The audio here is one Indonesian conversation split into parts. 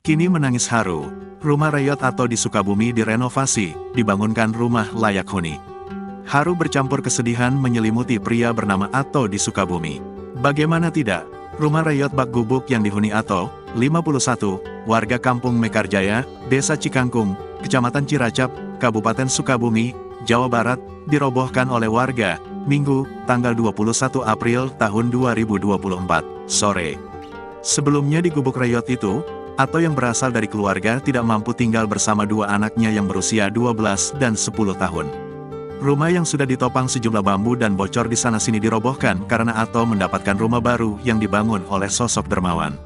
Kini menangis haru. Rumah Reyot Ato di Sukabumi direnovasi, dibangunkan rumah layak huni. Haru bercampur kesedihan menyelimuti pria bernama Ato di Sukabumi. Bagaimana tidak, rumah Reyot Bak Gubuk yang dihuni Ato, 51, warga Kampung Mekarjaya, Desa Cikangkung, Kecamatan Ciracap, Kabupaten Sukabumi, Jawa Barat, dirobohkan oleh warga, Minggu, tanggal 21 April tahun 2024, sore. Sebelumnya di gubuk Reyot itu, Ato yang berasal dari keluarga tidak mampu tinggal bersama dua anaknya yang berusia 12 dan 10 tahun. Rumah yang sudah ditopang sejumlah bambu dan bocor di sana-sini dirobohkan karena Ato mendapatkan rumah baru yang dibangun oleh sosok dermawan.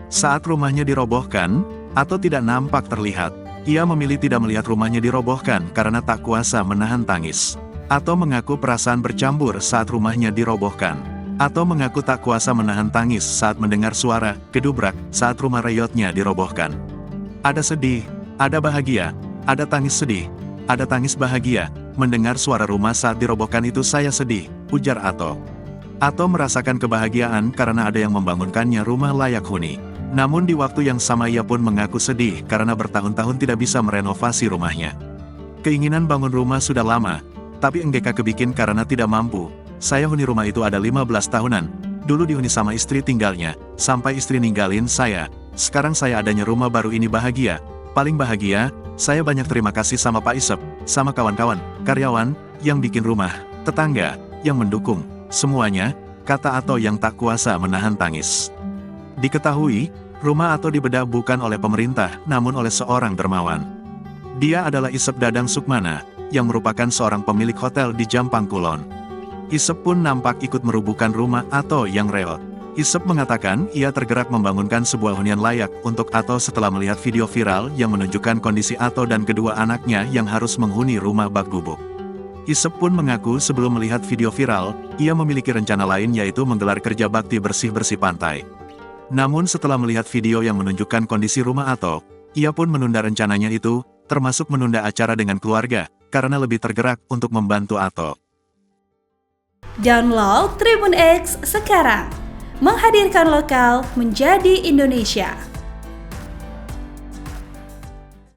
Saat rumahnya dirobohkan, Ato tidak nampak terlihat. Ia memilih tidak melihat rumahnya dirobohkan karena tak kuasa menahan tangis. Ato mengaku perasaan bercampur saat rumahnya dirobohkan. Ato mengaku tak kuasa menahan tangis saat mendengar suara gedubrak saat rumah Reyotnya dirobohkan. Ada sedih, ada bahagia, ada tangis sedih, ada tangis bahagia. Mendengar suara rumah saat dirobohkan itu saya sedih, ujar Ato. Ato merasakan kebahagiaan karena ada yang membangunkannya rumah layak huni. Namun di waktu yang sama ia pun mengaku sedih karena bertahun-tahun tidak bisa merenovasi rumahnya. Keinginan bangun rumah sudah lama, tapi enggak kebikin karena tidak mampu. Saya huni rumah itu ada 15 tahunan, dulu dihuni sama istri tinggalnya, sampai istri ninggalin saya. Sekarang saya adanya rumah baru ini bahagia. Paling bahagia, saya banyak terima kasih sama Pak Isep, sama kawan-kawan, karyawan, yang bikin rumah, tetangga, yang mendukung, semuanya, kata Ato yang tak kuasa menahan tangis. Diketahui, rumah Ato dibedah bukan oleh pemerintah, namun oleh seorang dermawan. Dia adalah Isep Dadang Sukmana, yang merupakan seorang pemilik hotel di Jampang Kulon. Isep pun nampak ikut merubuhkan rumah Ato yang reot. Isep mengatakan ia tergerak membangunkan sebuah hunian layak untuk Ato setelah melihat video viral yang menunjukkan kondisi Ato dan kedua anaknya yang harus menghuni rumah bak gubuk. Isep pun mengaku sebelum melihat video viral, ia memiliki rencana lain yaitu menggelar kerja bakti bersih-bersih pantai. Namun setelah melihat video yang menunjukkan kondisi rumah Ato, ia pun menunda rencananya itu, termasuk menunda acara dengan keluarga, karena lebih tergerak untuk membantu Ato. Download Tribun X sekarang, menghadirkan lokal menjadi Indonesia.